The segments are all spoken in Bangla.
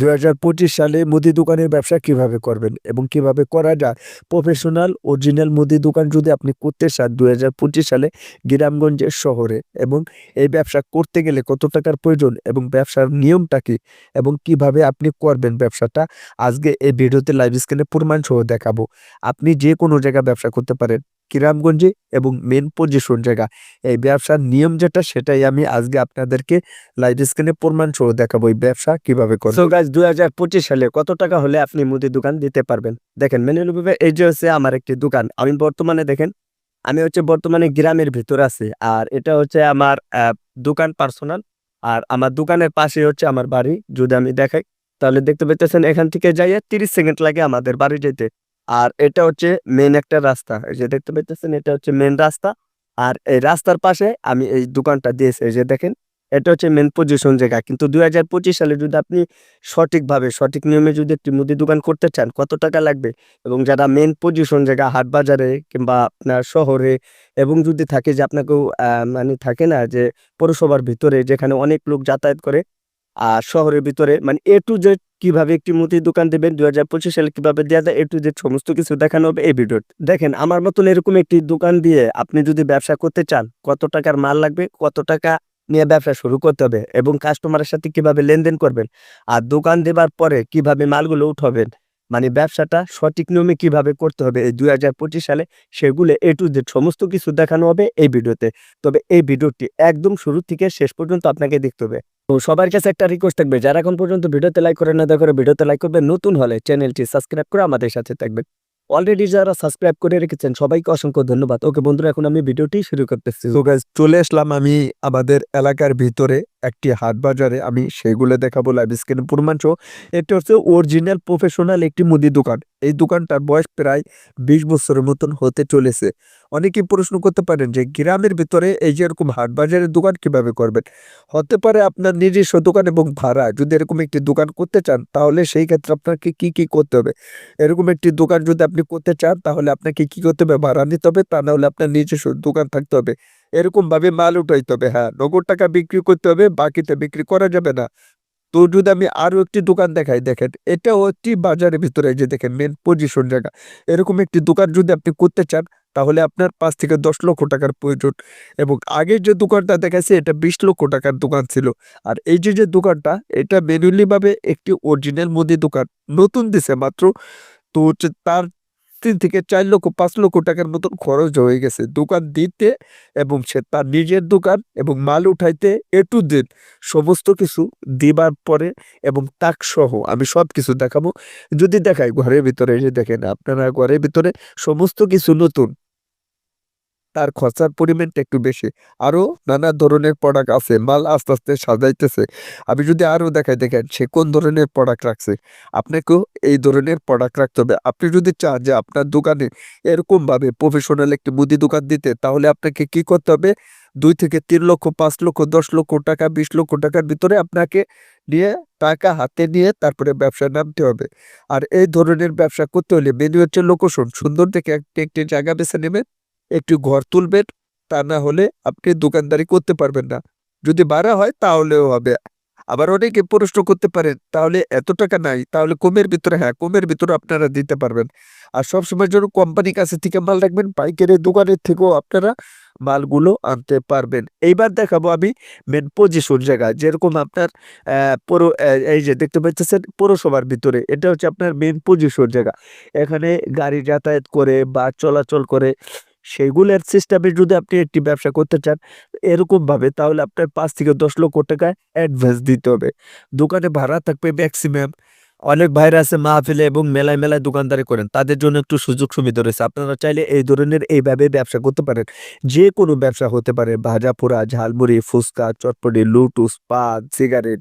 2025 সালে মুদি দোকানের ব্যবসা কিভাবে করবেন এবং কিভাবে করা যায় প্রফেশনাল অরিজিনাল মুদি দোকান যদি আপনি করতে চান 2025 সালে গ্রামগঞ্জের শহরে এবং এই ব্যবসা করতে গেলে কত টাকার প্রয়োজন এবং ব্যবসার নিয়মটা কি এবং কিভাবে আপনি করবেন ব্যবসাটা আজকে এই ভিডিওতে লাইভ স্ক্রিনে প্রমাণ সহ দেখাবো। আপনি যে কোনো জায়গায় ব্যবসা করতে পারেন গ্রামগঞ্জে এবং মেন পজিশন জায়গা এই ব্যবসার নিয়ম যেটা সেটাই আমি আজকে আপনাদেরকে লাইভ স্ক্রিনে প্রমাণ সহ দেখাবো এই ব্যবসা কিভাবে করবেন। সো গাইস 2025 সালে কত টাকা হলে আপনি মুদি দোকান দিতে পারবেন? দেখেন মেনুভাবে এই যে হচ্ছে আমার একটি দোকান। আমি বর্তমানে দেখেন আমি হচ্ছে বর্তমানে গ্রামের ভিতর আছি আর এটা হচ্ছে আমার দোকান পার্সোনাল আর আমার দোকানের পাশে হচ্ছে আমার বাড়ি। যদি আমি দেখাই তাহলে দেখতে পাইতেছেন এখান থেকে যাইয়ে 30 সেকেন্ড লাগে আমাদের বাড়ি যেতে। আর এটা হচ্ছে মেন একটা রাস্তা, এই যে দেখতে পাইতেছেন এটা হচ্ছে মেন রাস্তা। আর এই রাস্তার পাশে আমি এই দোকানটা দিয়েছি, এই যে দেখেন এটা হচ্ছে মেন পজিশন জায়গা। কিন্তু 2025 সালে যদি আপনি সঠিকভাবে সঠিক নিয়মে যদি একটি মুদি দোকান করতে চান কত টাকা লাগবে এবং যারা মেন পজিশন জায়গা হাট বাজারে কিংবা আপনার শহরে এবং যদি থাকে যে আপনাকেও মানে থাকে না যে পৌরসভার ভিতরে যেখানে অনেক লোক যাতায়াত করে আর শহরের ভিতরে মানে এ টু জেড কিভাবে একটি মুদির দোকান দেবেন 2025 সালে কিভাবে দেওয়া যায় এ টু জেড সমস্ত কিছু দেখানো হবে এই ভিডিওতে। দেখেন আমার মতন এরকম একটি দোকান দিয়ে আপনি যদি ব্যবসা করতে চান কত টাকার মাল লাগবে, কত টাকা নিয়ে ব্যবসা শুরু করতে হবে এবং কাস্টমারের সাথে কিভাবে লেনদেন করবেন আর দোকান দেবার পরে কিভাবে মালগুলো উঠাবেন, মানে ব্যবসাটা সঠিক নিয়মে কিভাবে করতে হবে এই 2025 সালে সেগুলো এ টু জেড সমস্ত কিছু দেখানো হবে এই ভিডিওতে। তবে এই ভিডিওটি একদম শুরু থেকে শেষ পর্যন্ত আপনাকে দেখতে হবে। তো সবার কাছে একটা রিকোয়েস্ট থাকবে, যারা এখন পর্যন্ত ভিডিওতে লাইক করে না দেখে ভিডিওতে লাইক করবেন, নতুন হলে চ্যানেলটি সাবস্ক্রাইব করে আমাদের সাথে থাকবেন। অলরেডি যারা সাবস্ক্রাইব করে রেখেছেন সবাইকে অসংখ্য ধন্যবাদ। ওকে বন্ধুরা এখন আমি ভিডিওটি শুরু করতেছি। তো গাইস চলে আসলাম আমি আমাদের এলাকার ভিতরে একটি হাট বাজারে, আমি সেগুলো দেখাবো লাইভ স্ক্রিনে প্রমাণ সহ। এটা হচ্ছে অরিজিনাল প্রফেশনাল একটি মুদি দোকান। এই দোকানটার বয়স প্রায় 20 বছরের মতন হতে চলেছে। অনেকেই প্রশ্ন করতে পারেন যে গ্রামের ভিতরে এই যে এরকম হাট বাজারের দোকান কিভাবে করবেন। হতে পারে আপনার নিজস্ব দোকান এবং ভাড়া যদি এরকম একটি দোকান করতে চান তাহলে সেই ক্ষেত্রে আপনাকে কি কি করতে হবে। এরকম একটি দোকান যদি আপনি করতে চান তাহলে আপনাকে কি করতে হবে, ভাড়া নিতে হবে, তা না হলে আপনার নিজস্ব দোকান থাকতে হবে। এরকম ভাবে মাল উঠাইতে হবে, হ্যাঁ নগদ টাকা বিক্রি করতে হবে, বাকিতে বিক্রি করা যাবে না। তো যদি আমি আরো একটি দোকান দেখাই, দেখেন এটা হচ্ছে বাজারের ভিতরে, যে দেখেন মেন পজিশন জায়গা। এরকম একটি দোকান যদি আপনি করতে চান তাহলে আপনার 5 থেকে 10 লক্ষ টাকার প্রয়োজন। এবং আগের যে দোকানটা দেখাচ্ছে এটা 20 লক্ষ টাকার দোকান ছিল। আর এই যে যে দোকানটা এটা ম্যানুয়ালি ভাবে একটি অরিজিনাল মুদি দোকান নতুন দিছে মাত্র। তো হচ্ছে তার 3 থেকে 4 লক্ষ 5 লক্ষ টাকার মতন খরচ হয়ে গেছে দোকান দিতে এবং সে তার নিজের দোকান এবং মাল উঠাইতে এ টু জেড সমস্ত কিছু দিবার পরে এবং তাক সহ আমি সব কিছু দেখাবো। যদি দেখাই ঘরের ভিতরে, এই যে দেখেন আপনারা ঘরের ভিতরে সমস্ত কিছু নতুন, তার খরচার পরিমাণটা একটু বেশি। আরো নানা ধরনের প্রোডাক্ট আছে, মাল আস্তে আস্তে সাজাইতেছে। আমি যদি আরো দেখাই, দেখেন সে কোন ধরনের প্রোডাক্ট রাখছে, আপনাকেও এই ধরনের প্রোডাক্ট রাখতে হবে। আপনি যদি চান যে আপনার দোকানে এরকম ভাবে প্রফেশনাল একটি মুদি দোকান দিতে তাহলে আপনাকে কি করতে হবে, 2 থেকে 3 লক্ষ 5 লক্ষ 10 লক্ষ টাকা 20 লক্ষ টাকার ভিতরে আপনাকে নিয়ে টাকা হাতে নিয়ে তারপরে ব্যবসায় নামতে হবে। আর এই ধরনের ব্যবসা করতে হলে মেনু হচ্ছে লোকেশন সুন্দর দেখে একটি একটি জায়গা বেছে নেবেন, একটু ঘর তুলবেন, তা না হলে আপনি দোকানদারি করতে পারবেন না। যদি ভাড়া হয় তাহলেও হবে। আবার অনেকে প্রশ্ন করতে পারেন তাহলে এত টাকা নাই, তাহলে কমের ভিতরে, হ্যাঁ কমের ভিতরে আপনারা দিতে পারবেন। আর সবসময় জন্য কোম্পানির কাছে থেকে মাল রাখবেন, পাইকারি দোকানের থেকেও আপনারা মালগুলো আনতে পারবেন। এইবার দেখাবো আমি মেন পজিশন জায়গা, যেরকম আপনার এই যে দেখতে পাচ্ছেন পৌরসভার ভিতরে এটা হচ্ছে আপনার মেন পজিশন জায়গা। এখানে গাড়ি যাতায়াত করে বা চলাচল করে সেগুলোর সিস্টেমে যদি আপনি একটি ব্যবসা করতে চান এরকম ভাবে তাহলে আপনার 5 থেকে 10 লক্ষ টাকা অ্যাডভান্স দিতে হবে। দোকানে ভাড়া থাকবে ম্যাক্সিমাম। অনেক ভাইরা আছে মাহফিলে এবং মেলায় মেলায় দোকানদারি করেন, তাদের জন্য একটু সুযোগ সুবিধা রয়েছে। আপনারা চাইলে এই ধরনের এইভাবে ব্যবসা করতে পারেন। যে কোনো ব্যবসা হতে পারে, ভাজা পোড়া, ঝালমুড়ি, ফুচকা, চটপটি, লুটুস, পান, সিগারেট,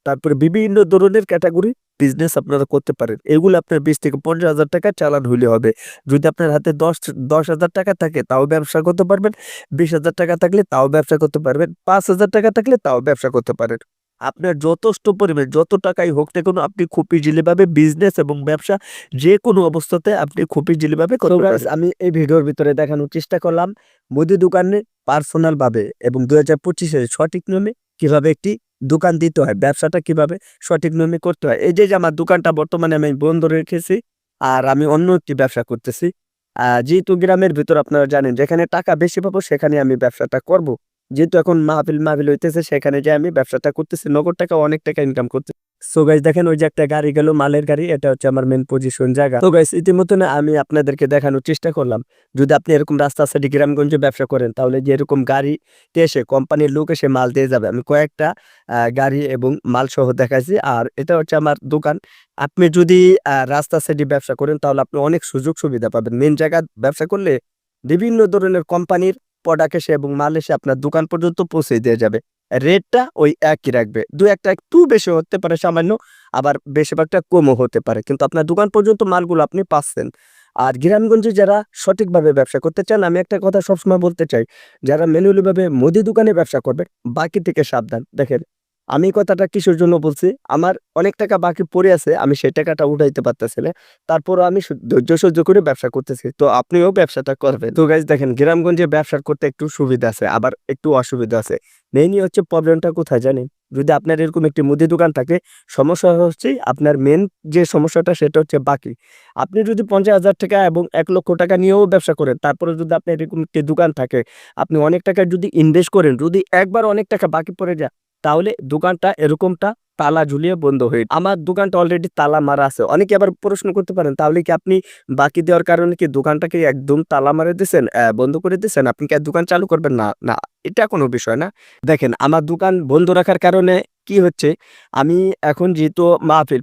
তারপরে বিভিন্ন ধরনের ক্যাটাগরি বিজনেস আপনারা করতে পারেন। এগুলো আপনার 20 থেকে 50,000 টাকা চালান হইলে হবে। যদি আপনার হাতে 10,000 টাকা থাকে তাও ব্যবসা করতে পারবেন, 20,000 টাকা থাকলে তাও ব্যবসা করতে পারবেন, 5,000 টাকা থাকলে তাও ব্যবসা করতে পারেন। আপনার যথেষ্ট পরিমাণ যত টাকাই হোক না কেন আপনি খুব ইজিলি ভাবে বিজনেস এবং ব্যবসা যে কোনো অবস্থাতে আপনি খুব ইজিলি ভাবে করতে পারেন। আমি এই ভিডিওর ভিতরে দেখানোর চেষ্টা করলাম মুদি দোকানে পার্সোনাল ভাবে এবং 2025 এর সঠিক নিয়মে কিভাবে একটি দোকান দিতে হয়, ব্যবসাটা কিভাবে সঠিক নিয়মে করতে হয়। এই যে আমার দোকানটা বর্তমানে আমি বন্ধ রেখেছি আর আমি অন্য একটি ব্যবসা করতেছি। যেহেতু গ্রামের ভিতর আপনারা জানেন যেখানে টাকা বেশি পাবো সেখানে আমি ব্যবসাটা করব। যেহেতু এখন মাহফিল হইতেছে সেখানে যেয়ে আমি ব্যবসাটা করতেছি। নগদ টাকা অনেক টাকা ইনকাম করতে। সো গাইস দেখেন ওই যে একটা গাড়ি গেল মালের গাড়ি, এটা হচ্ছে আমার মেইন পজিশন জায়গা। তো গাইস ইতিমধ্যে না আমি আপনাদেরকে দেখানোর চেষ্টা করলাম। যদি আপনি এরকম রাস্তার সাইডে গ্রামগঞ্জে ব্যবসা করেন তাহলে যে এরকম গাড়িতে এসে কোম্পানির লোক এসে মাল দিয়ে যাবে। আমি কয়েকটা গাড়ি এবং মালসহ দেখাইছি। আর এটা হচ্ছে আমার দোকান। আপনি যদি রাস্তার সাইডে ব্যবসা করেন তাহলে আপনি অনেক সুযোগ সুবিধা পাবেন। মেইন জায়গায় ব্যবসা করলে বিভিন্ন ধরনের কোম্পানির প্রোডাক্ট এসে এবং মাল এসে আপনার দোকান পর্যন্ত পৌঁছে দিয়ে যাবে। রেটটা ওই একই রাখবে। ২-১ টা একটু বেশি হতে পারে সামান্য, আবার বেশিরভাগটা কমও হতে পারে। কিন্তু আপনার দোকান পর্যন্ত মালগুলো আপনি পাচ্ছেন। আর গ্রামগঞ্জে যারা সঠিকভাবে ব্যবসা করতে চান, আমি একটা কথা সবসময় বলতে চাই, যারা ম্যানুয়ালি ভাবে মুদি দোকানে ব্যবসা করবে, বাকি থেকে সাবধান। দেখেন, আমি এই কথাটা কিসের জন্য বলছি? আমার অনেক টাকা বাকি পড়ে আছে, আমি সেই টাকাটা উঠাইতে পারতেছি না। তারপরও আমি ধৈর্য সহ্য করে ব্যবসা করতেছি। তো আপনিও ব্যবসাটা করবেন। তো গাইস দেখেন, গ্রামগঞ্জে ব্যবসা করতে একটু সুবিধা আছে, আবার একটু অসুবিধা আছে। মেইনই হচ্ছে প্রবলেমটা কোথায় জানেন? যদি আপনার এরকম একটি মুদি দোকান থাকে, সমস্যা হচ্ছে আপনার মেইন যে সমস্যাটা সেটা হচ্ছে বাকি। আপনি যদি ৫০,০০০ টাকা এবং ১,০০,০০০ টাকা নিয়েও ব্যবসা করেন, তারপরে যদি আপনার এরকম একটি দোকান থাকে, আপনি অনেক টাকা যদি ইনভেস্ট করেন, যদি একবার অনেক টাকা বাকি পড়ে যায়, তাহলে দোকানটা এরকমটা তালা ঝুলিয়ে বন্ধ হয়ে আমার দোকানটা অলরেডি তালা মারা আছে। অনেকে আবার প্রশ্ন করতে পারেন, তাহলে কি আপনি বাকি দেওয়ার কারণে কি দোকানটাকে একদম তালা মারে দিছেন, বন্ধ করে দিছেন? আপনি কি আর দোকান চালু করবেন না? না, এটা কোনো বিষয় না। দেখেন, আমার দোকান বন্ধ রাখার কারণে কি হচ্ছে, আমি এখন যেহেতু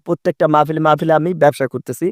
প্রত্যেকটা মাহফিলে আমি ব্যবসা করতেছি।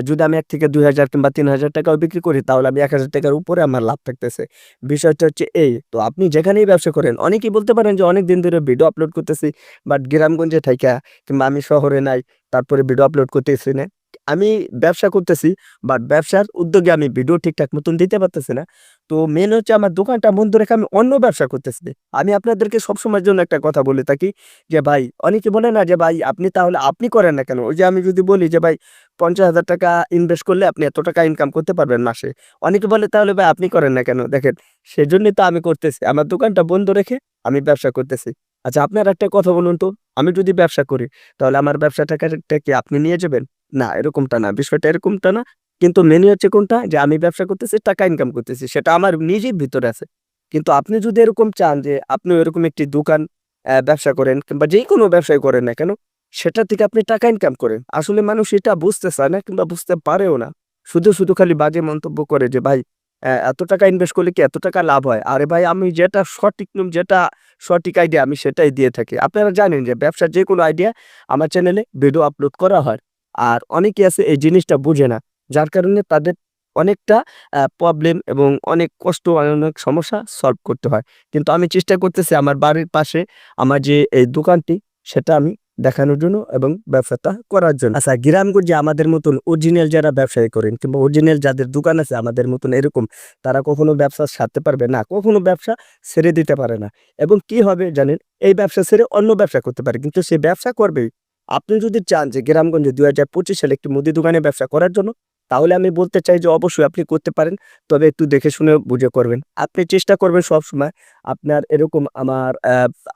যদি আমি ১ থেকে ২,০০০ কিংবা ৩,০০০ টাকাও বিক্রি করি তাহলে আমি ১,০০০ টাকার উপরে আমার লাভ থাকতেছে। বিষয়টা হচ্ছে এই, তো আপনি যেখানেই ব্যবসা করেন, অনেকেই বলতে পারেন যে অনেকদিন ধরে ভিডিও আপলোড করতেছি, বাট গ্রামগঞ্জে থাইকা কিংবা আমি শহরে নাই, তারপরে ভিডিও আপলোড করতেছি না। আমি ব্যবসা করতেছি, বাট ব্যবসার উদ্যোগে আমি ভিডিও ঠিকঠাক মতন দিতে পারতেছি না। তো মেইন হচ্ছে আমার দোকানটা বন্ধ রেখে আমি অন্য ব্যবসা করতেছি। আমি আপনাদেরকে সবসময়ের জন্য একটা কথা বলে থাকি যে ভাই, অনেকে বলে না যে ভাই আপনি তাহলে আপনি করেন না কেন? ওই যে আমি যদি বলি যে ভাই ৫০,০০০ টাকা ইনভেস্ট করলে আপনি এত টাকা ইনকাম করতে পারবেন মাসে। অনেকে বলে তাহলে ভাই আপনি করেন না কেন? দেখেন, সেজন্যই তো আমি করতেছি। আমার দোকানটা বন্ধ রেখে আমি ব্যবসা করতেছি। আচ্ছা, আপনারা একটা কথা বলুন তো, আমি যদি ব্যবসা করি তাহলে আমার ব্যবসা টাকাটা কি আপনি নিয়ে যাবেন? না, এরকমটা না। বিষয়টা এরকমটা না। কিন্তু মেইন হচ্ছে কোনটা? যে আমি ব্যবসা করতেছি, টাকা ইনকাম করতেছি। সেটা আমার নিজের ভিতরে আছে। কিন্তু আপনি যদি এরকম চান যে আপনিও এরকম একটি দোকান ব্যবসা করেন কিংবা যেকোনো ব্যবসায় করেন না কেন, সেটা থেকে আপনি টাকা ইনকাম করেন। আসলে মানুষ এটা বুঝতে চায় না কিংবা বুঝতে পারেও না। শুধু খালি বাজে মন্তব্য করে যে ভাই এত টাকা ইনভেস্ট করলে কি এত টাকা লাভ হয়? আরে ভাই, আমি যেটা সঠিক নিয়ম, যেটা সঠিক আইডিয়া আমি সেটাই দিয়ে থাকি। আপনারা জানেন যে ব্যবসার যেকোনো আইডিয়া আমার চ্যানেলে ভিডিও আপলোড করা হয়। আর অনেকে আছে এই জিনিসটা বুঝে না। যার কারণে তাদের অনেকটা প্রবলেম এবং অনেক কষ্ট, অনেক সমস্যা সলভ করতে হয়। কিন্তু আমি চেষ্টা করতেছি আমার বাড়ির পাশে আমার যে এই দোকানটি সেটা আমি দেখানোর জন্য এবং ব্যবসাটা করার জন্য। আচ্ছা, গ্রামগঞ্জে আমাদের মতন অরিজিনাল যারা ব্যবসায়ী করেন কিংবা অরিজিনাল যাদের দোকান আছে আমাদের মতন এরকম, তারা কখনো ব্যবসা ছাড়তে পারবে না। কখনো ব্যবসা ছেড়ে দিতে পারে না। এবং কি হবে জানেন? এই ব্যবসা ছেড়ে অন্য ব্যবসা করতে পারে। কিন্তু সে ব্যবসা করবেই। আপনি যদি চান যে গ্রামগঞ্জে ২০২৫ সালে একটি মুদি দোকানে ব্যবসা করার জন্য, তাহলে আমি বলতে চাই যে অবশ্যই আপনি করতে পারেন। তবে একটু দেখে শুনে বুঝে করবেন। আপনি চেষ্টা করবেন সবসময় আপনার এরকম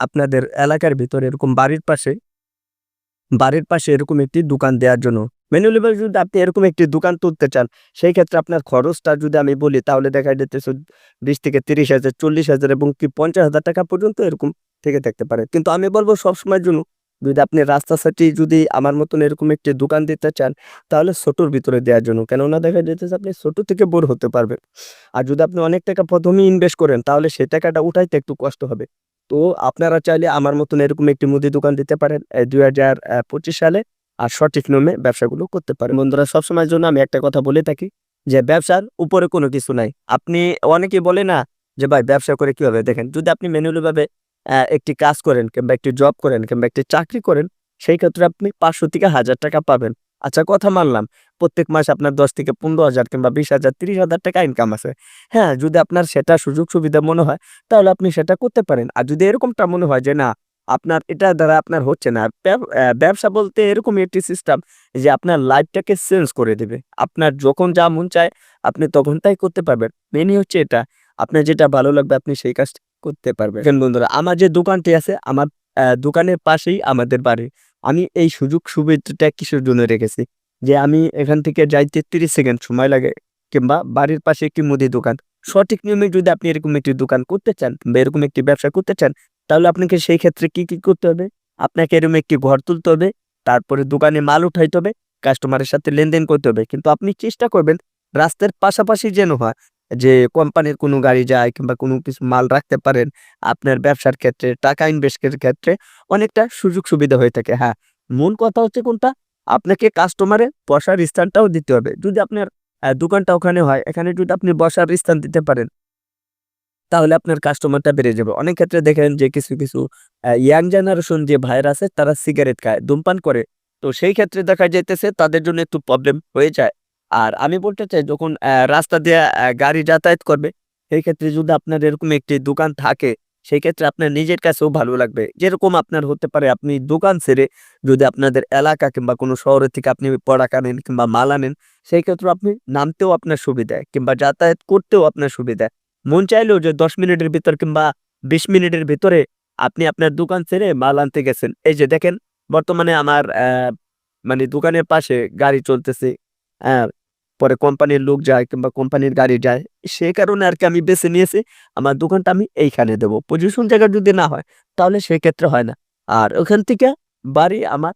আপনাদের এলাকার ভিতরে এরকম বাড়ির পাশে এরকম একটি দোকান দেওয়ার জন্য। ম্যানুয়ালি ভাবে যদি আপনি এরকম একটি দোকান তুলতে চান, সেই ক্ষেত্রে আপনার খরচটা যদি আমি বলি তাহলে দেখা যাইতেছে ২০ থেকে ৩০,০০০, ৪০,০০০ এবং কি ৫০,০০০ টাকা পর্যন্ত এরকম থেকে থাকতে পারে। কিন্তু আমি বলব সবসময়ের জন্য যদি আপনি রাস্তার সাইডে যদি আমার মতন এরকম একটি দোকান দিতে চান, তাহলে ছোটর ভিতরে দেওয়ার জন্য। কেননা দেখা যাইতেছে আপনি ছোট থেকে বড় হতে পারবেন। আর যদি আপনি অনেক টাকা ১ম এই ইনভেস্ট করেন তাহলে সেই টাকাটা উঠাইতে একটু কষ্ট হবে। তো আপনারা চাইলে আমার মতন এরকম একটি মুদি দোকান দিতে পারেন ২০২৫ সালে। আর সঠিক নিয়মে ব্যবসাগুলো করতে পারেন। বন্ধুরা, সবসময়ের জন্য আমি একটা কথা বলে থাকি যে ব্যবসার উপরে কোনো কিছু নাই। আপনি অনেকেই বলে না যে ভাই ব্যবসা করে কি হবে? দেখেন, যদি আপনি ম্যানুয়ালি ভাবে একটি কাজ করেন কিংবা একটি জব করেন কিংবা একটি চাকরি করেন, সেই ক্ষেত্রে আপনি ৫০০ থেকে ১,০০০ টাকা পাবেন। আচ্ছা, কথা মানলাম প্রত্যেক মাসে আপনার ১০ থেকে ১৫,০০০ কিংবা ২০,০০০, ৩০,০০০ টাকা ইনকাম আছে। হ্যাঁ, যদি আপনার সেটা সুযোগ সুবিধা মনে হয় তাহলে আপনি সেটা করতে পারেন। আর যদি এরকমটা মনে হয় যে না, আপনার এটা দ্বারা আপনার হচ্ছে না, ব্যবসা বলতে এরকমই একটি সিস্টেম যে আপনার লাইফটাকে চেঞ্জ করে দেবে। আপনার যখন যা মন চায় আপনি তখন তাই করতে পারবেন। মেইনই হচ্ছে এটা, আপনার যেটা ভালো লাগবে আপনি সেই কাজটা করতে পারবেন। দেখেন বন্ধুরা, আমার যে দোকানটি আছে আমার দোকানের পাশেই আমাদের বাড়ি। আমি এই সুযোগ সুবিধাটা কিসের জন্য রেখেছি? যে আমি এখান থেকে যাইতে ৩০ সেকেন্ড সময় লাগে কিংবা বাড়ির পাশে একটি মুদি দোকান। সঠিক নিয়মে যদি আপনি এরকম একটি দোকান করতে চান বা এরকম একটি ব্যবসা করতে চান, তাহলে আপনাকে সেই ক্ষেত্রে কি করতে হবে? আপনাকে এরকম একটি ঘর তুলতে হবে, তারপরে দোকানে মাল উঠাইতে হবে, কাস্টমারের সাথে লেনদেন করতে হবে। কিন্তু আপনি চেষ্টা করবেন রাস্তার পাশাপাশি যেন হয়, যে কোম্পানির কোনো গাড়ি যায় কিংবা কোনো কিছু মাল রাখতে পারেন। আপনার ব্যবসার ক্ষেত্রে, টাকা ইনভেস্টের ক্ষেত্রে অনেকটা সুযোগ সুবিধা হয়ে থাকে। হ্যাঁ, মূল কথা হচ্ছে কোনটা? আপনাকে কাস্টমারের বসার স্থানটাও দিতে হবে। যদি আপনার দোকানটা ওখানে হয়, এখানে যদি আপনি বসার স্থান দিতে পারেন, তাহলে আপনার কাস্টমারটা বেড়ে যাবে। অনেক ক্ষেত্রে দেখেন যে কিছু ইয়াং জেনারেশন যে ভাইয়েরা আছে তারা সিগারেট খায়, ধূমপান করে। তো সেই ক্ষেত্রে দেখা যাইতেছে তাদের জন্য একটু প্রবলেম হয়ে যায়। আর আমি বলতে চাই, যখন রাস্তা দিয়ে গাড়ি যাতায়াত করবে, সেই ক্ষেত্রে যদি আপনার এরকম একটি দোকান থাকে, সেই ক্ষেত্রে আপনার নিজের কাছেও ভালো লাগবে। যেরকম আপনার হতে পারে আপনি দোকান ছেড়ে যদি আপনাদের এলাকা কিংবা কোনো শহরের থেকে আপনি প্রোডাক্ট আনেন কিংবা মাল আনেন, সেই ক্ষেত্রে আপনি নামতেও আপনার সুবিধায় কিংবা যাতায়াত করতেও আপনার সুবিধায়। মন চাইলেও যে ১০ মিনিটের ভিতর কিংবা ২০ মিনিটের ভেতরে আপনি আপনার দোকান ছেড়ে মাল আনতে গেছেন। এই যে দেখেন, বর্তমানে আমার মানে দোকানের পাশে গাড়ি চলতেছে। হ্যাঁ, পরে কোম্পানির লোক যায় কিংবা কোম্পানির গাড়ি যায়। সে কারণে আরকি আমি বেছে নিয়েছি আমার দোকানটা আমি এইখানে দেব। পজিশন জায়গা যদি না হয়, তাহলে সেক্ষেত্রে হয় না। আর ওখান থেকে বাড়ি আমার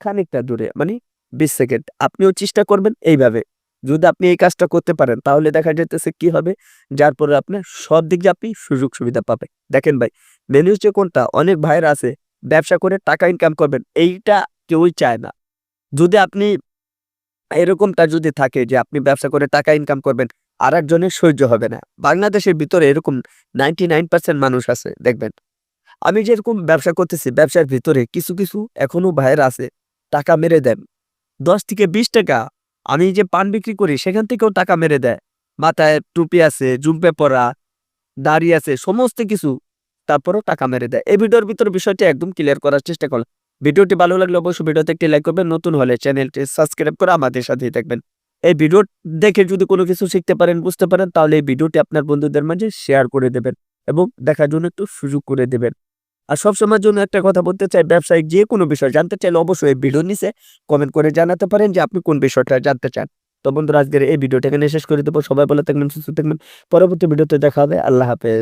খানিকটা দূরে, মানে ২০ সেকেন্ড। আপনিও চেষ্টা করবেন এইভাবে। যদি আপনি এই কাজটা করতে পারেন, তাহলে দেখা যাইতেছে কি হবে? যার পরে আপনার সব দিক দিয়ে আপনি সুযোগ সুবিধা পাবেন। দেখেন ভাই, মেইন হচ্ছে কোনটা? অনেক ভাইয়েরা আছে ব্যবসা করে টাকা ইনকাম করবেন, এইটা কেউই চায় না। যদি আপনি এরকমটা যদি থাকে যে আপনি ব্যবসা করে টাকা ইনকাম করবেন, আরেকজনের সহ্য হবে না। বাংলাদেশের ভিতরে এরকম 99% মানুষ আছে দেখবেন। আমি যেরকম ব্যবসা করতেছি, ব্যবসার ভিতরে কিছু এখনো ভাইয়েরা আছে টাকা মেরে দেন। ১০ থেকে ২০ টাকা। আমি যে পান বিক্রি করি সেখান থেকেও টাকা মেরে দেয়। মাথায় টুপি আছে, জুব্বে পরা, দাড়ি আছে, সমস্ত কিছু। তারপরেও টাকা মেরে দেয়। এই ভিডিওর ভিতরে বিষয়টি একদম ক্লিয়ার করার চেষ্টা করলাম। ভিডিওটি ভালো লাগলে অবশ্যই ভিডিওতে একটি লাইক করবেন। নতুন হলে চ্যানেলটি সাবস্ক্রাইব করে আমাদের সাথেই থাকবেন। এই ভিডিও দেখে যদি কোনো কিছু শিখতে পারেন, বুঝতে পারেন, তাহলে এই ভিডিওটি আপনার বন্ধুদের মাঝে শেয়ার করে দেবেন এবং দেখার জন্য একটু সুযোগ করে দেবেন। আর সবসময়ের জন্য একটা কথা বলতে চাই, ব্যবসায়িক যে কোনো বিষয় জানতে চাইলে অবশ্যই এই ভিডিওর নিচে কমেন্ট করে জানাতে পারেন যে আপনি কোন বিষয়টা জানতে চান। তো বন্ধুরা, আজকের এই ভিডিওটা এখানে শেষ করে দেব। সবাই ভালো থাকবেন, সুস্থ থাকবেন। পরবর্তী ভিডিওতে দেখা হবে। আল্লাহ হাফেজ।